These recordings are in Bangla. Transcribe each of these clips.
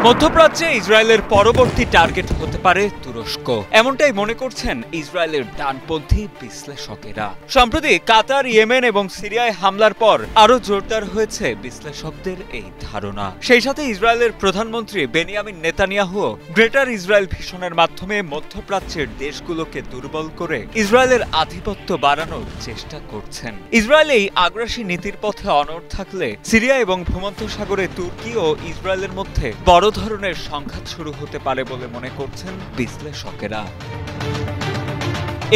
মধ্যপ্রাচ্যে ইসরায়েলের পরবর্তী টার্গেট হতে পারে তুরস্ক, এমনটাই মনে করছেন ইসরায়েলের ডানপন্থী বিশ্লেষকেরা। সম্প্রতি কাতার, ইয়েমেন এবং সিরিয়ায় হামলার পর আরও জোরদার হয়েছে বিশ্লেষকদের এই ধারণা। সেই সাথে ইসরায়েলের প্রধানমন্ত্রী বেনিয়ামিন নেতানিয়াহু গ্রেটার ইসরায়েল ভিশনের মাধ্যমে মধ্যপ্রাচ্যের দেশগুলোকে দুর্বল করে ইসরায়েলের আধিপত্য বাড়ানোর চেষ্টা করছেন। ইসরায়েল এই আগ্রাসী নীতির পথে অনড় থাকলে সিরিয়া এবং ভূমধ্যসাগরে তুর্কি ও ইসরায়েলের মধ্যে বড় ধরনের সংঘাত শুরু হতে পারে বলে মনে করছেন বিশ্লেষকেরা।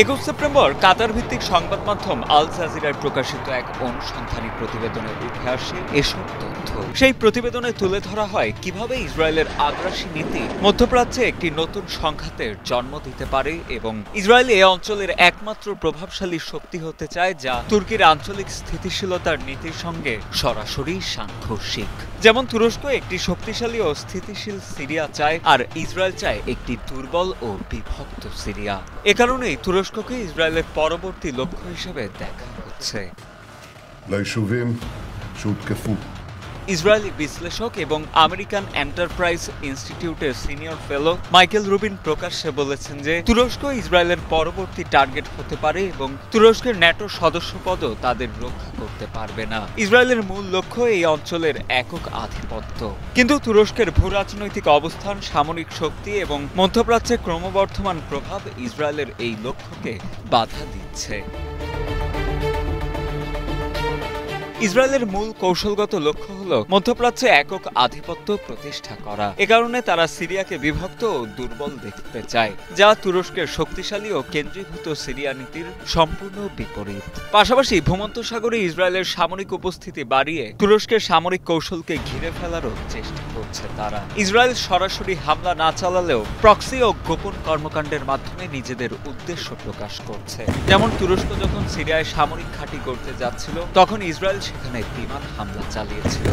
২১ সেপ্টেম্বর কাতার ভিত্তিক সংবাদ মাধ্যম আল জাজিরায় প্রকাশিত এক অনুসন্ধানী প্রতিবেদনে উঠে আসে এসব তথ্য। সেই প্রতিবেদনে তুলে ধরা হয় কিভাবে ইসরায়েলের আগ্রাসী নীতি মধ্যপ্রাচ্যে একটি নতুন সংঘাতের জন্ম দিতে পারে এবং ইসরায়েল এ অঞ্চলের একমাত্র প্রভাবশালী শক্তি হতে চায়, যা তুর্কির আঞ্চলিক স্থিতিশীলতার নীতির সঙ্গে সরাসরি সাংঘর্ষিক। যেমন তুরস্ক একটি শক্তিশালী ও স্থিতিশীল সিরিয়া চায়, আর ইসরায়েল চায় একটি দুর্বল ও বিভক্ত সিরিয়া। এ কারণেই তুরস্ককে ইসরায়েলের পরবর্তী লক্ষ্য হিসেবে দেখা হচ্ছে। ইসরায়েলি বিশ্লেষক এবং আমেরিকান এন্টারপ্রাইজ ইনস্টিটিউটের সিনিয়র ফেলো মাইকেল রুবিন প্রকাশ্যে বলেছেন যে তুরস্ক ইসরায়েলের পরবর্তী টার্গেট হতে পারে এবং তুরস্কের ন্যাটো সদস্যপদও তাদের রক্ষা করতে পারবে না। ইসরায়েলের মূল লক্ষ্য এই অঞ্চলের একক আধিপত্য, কিন্তু তুরস্কের ভূরাজনৈতিক অবস্থান, সামরিক শক্তি এবং মধ্যপ্রাচ্যের ক্রমবর্ধমান প্রভাব ইসরায়েলের এই লক্ষ্যকে বাধা দিচ্ছে। ইসরায়েলের মূল কৌশলগত লক্ষ্য হল মধ্যপ্রাচ্যে একক আধিপত্য প্রতিষ্ঠা করা। এ কারণে তারা সিরিয়াকে বিভক্ত ও দুর্বল দেখতে চায়, যা তুরস্কের শক্তিশালী ও কেন্দ্রীভূত সিরিয়া নীতির সম্পূর্ণ বিপরীত। পাশাপাশি ভূমধ্যসাগরে ইসরায়েলের সামরিক উপস্থিতি বাড়িয়ে তুরস্কের সামরিক কৌশলকে ঘিরে ফেলারও চেষ্টা করছে তারা। ইসরায়েল সরাসরি হামলা না চালালেও প্রক্সি ও গোপন কর্মকাণ্ডের মাধ্যমে নিজেদের উদ্দেশ্য প্রকাশ করছে। যেমন তুরস্ক যখন সিরিয়ায় সামরিক ঘাঁটি করতে যাচ্ছিল, তখন ইসরায়েল সেখানে বিমান হামলা চালিয়েছিল।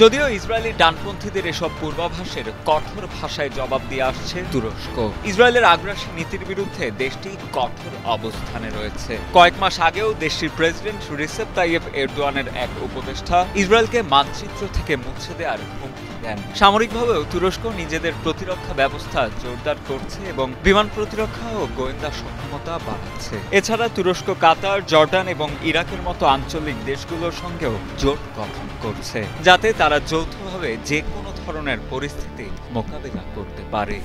যদিও ইসরায়েলি ডানপন্থীদের এসব পূর্বাভাসের কঠোর ভাষায় জবাব দিয়ে আসছে তুরস্ক। ইসরায়েলের আগ্রাসী নীতির বিরুদ্ধে দেশটি কঠোর অবস্থানে রয়েছে। কয়েক মাস আগেও দেশটির প্রেসিডেন্ট রিসেপ তাইয়েপ এরদোয়ানের এক উপদেষ্টা ইসরায়েলকে মানচিত্র থেকে মুছে দেওয়ার হুমকি দেন। সামরিকভাবেও তুরস্ক নিজেদের প্রতিরক্ষা ব্যবস্থা জোরদার করছে এবং বিমান প্রতিরক্ষা ও গোয়েন্দা সক্ষমতা বাড়াচ্ছে। এছাড়া তুরস্ক কাতার, জর্ডান এবং ইরাকের মতো আঞ্চলিক দেশগুলোর সঙ্গেও জোট গঠন করছে, যাতে তারা যৌথভাবে যে কোনো ধরনের পরিস্থিতি মোকাবিলা করতে পারে।